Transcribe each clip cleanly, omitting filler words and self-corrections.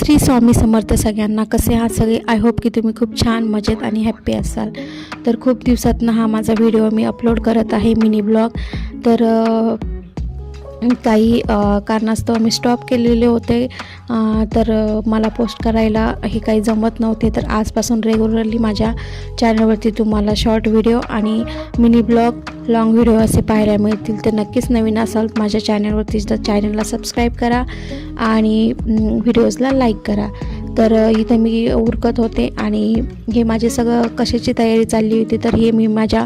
श्री स्वामी समर्थ सगळ्यांना. कसे आहात सगळे? आय होप की तुम्ही खूप छान मजेत आणि हॅप्पी असाल. तर खूप दिवसातनं हा माझा व्हिडिओ मी अपलोड करत आहे, मिनी ब्लॉग. तर काही कारणास्तव मी स्टॉप केलेले होते. तर मला पोस्ट करायला हे काही जमत नव्हते. तर आजपासून रेग्युलरली माझ्या चॅनलवरती तुम्हाला शॉर्ट व्हिडिओ आणि मिनी ब्लॉग, लॉंग व्हिडिओ असे पाहायला मिळतील. तर नक्कीच नवीन असाल माझ्या चॅनलवरती तर चॅनलला सबस्क्राईब करा आणि व्हिडिओजला लाईक करा. तर इथे मी उरकत होते आणि हे माझे सगळं कशाची तयारी चालली होती, तर हे मी माझ्या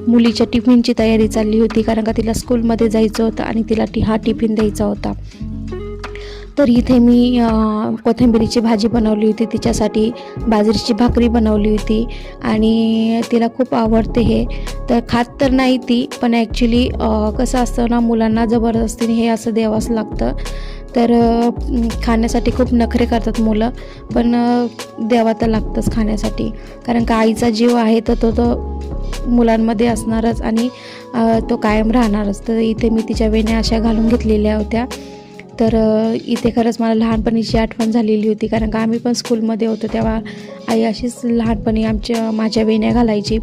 मुलीच्या टिफिनची तयारी चालली होती. कारण का तिला स्कूलमध्ये जायचं होतं आणि तिला हा टिफिन द्यायचा होता. तर इथे मी कोथिंबिरीची भाजी बनवली होती, तिच्यासाठी बाजरीची भाकरी बनवली होती आणि तिला खूप आवडते हे. तर खात तर नाही ती, पण ॲक्च्युली कसं असतं ना, मुलांना जबरदस्तीने हे असं द्यावंच लागतं. तर खाण्यासाठी खूप नखरे करतात मुलं, पण द्यावा तर लागतंच खाण्यासाठी. कारण का आईचा जीव आहे तर तो मुलांमध्ये असणारच आणि तो कायम राहणारच. तर इथे मी तिच्या वेण्या अशा घालून घेतलेल्या होत्या. तर इथे खरंच मला लहानपणीची आठवण झालेली होती. कारण का आम्ही पण स्कूलमध्ये होतो तेव्हा आई अशीच लहानपणी माझ्या वेण्या घालायची.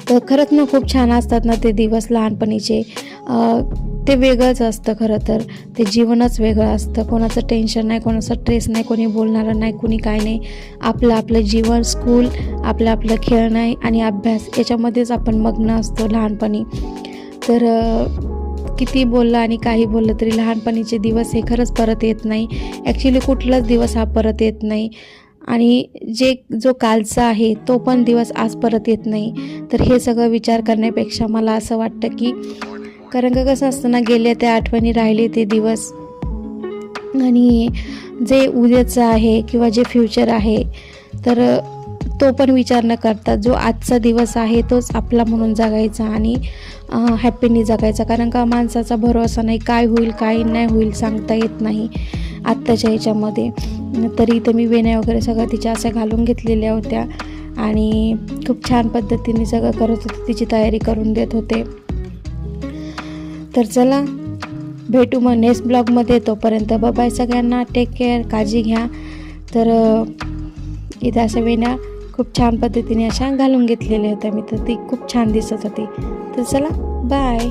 तर खरंच ना खूप छान असतात ना ते दिवस लहानपणीचे. ते वेगळंच असतं खरं तर. ते जीवनच वेगळं असतं. कोणाचं टेन्शन नाही, कोणाचा स्ट्रेस नाही, कोणी बोलणारं नाही, कोणी काय नाही. आपलं जीवन, स्कूल, आपलं खेळणं आणि अभ्यास याच्यामध्येच आपण मग्न असतो लहानपणी. तर किती बोललं आणि काही बोललं तरी लहानपणीचे दिवस हे खरंच परत येत नाही. ॲक्च्युली कुठलाच दिवस हा परत येत नाही आणि जो कालचा आहे तो पण दिवस आज परत येत नाही. तर हे सगळं विचार करण्यापेक्षा मला असं वाटतं की, कारण का कसं असतं ना, गेल्या त्या आठवणी, राहिले ते दिवस आणि जे उद्याचं आहे किंवा जे फ्युचर आहे तर तो पण विचार न करता जो आजचा दिवस आहे तोच आपला म्हणून जगायचा आणि हॅपीनी जगायचा. कारण का माणसाचा भरोसा नाही, काय होईल काय नाही होईल सांगता येत नाही आत्ताच्या ह्याच्यामध्ये. तरी इथं मी वेण्या वगैरे सगळं तिच्या अशा घालून घेतलेल्या होत्या आणि खूप छान पद्धतीने सगळं करत होते, तिची तयारी करून देत होते. तर चला भेटू मग नेक्स्ट ब्लॉगमध्ये. तोपर्यंत बाय सगळ्यांना, टेक केअर, काळजी घ्या. तर इथे अशा वेण्या खूप छान पद्धतीने अशा घालून घेतलेल्या होत्या मी, तर ती खूप छान दिसत होती. तर चला बाय.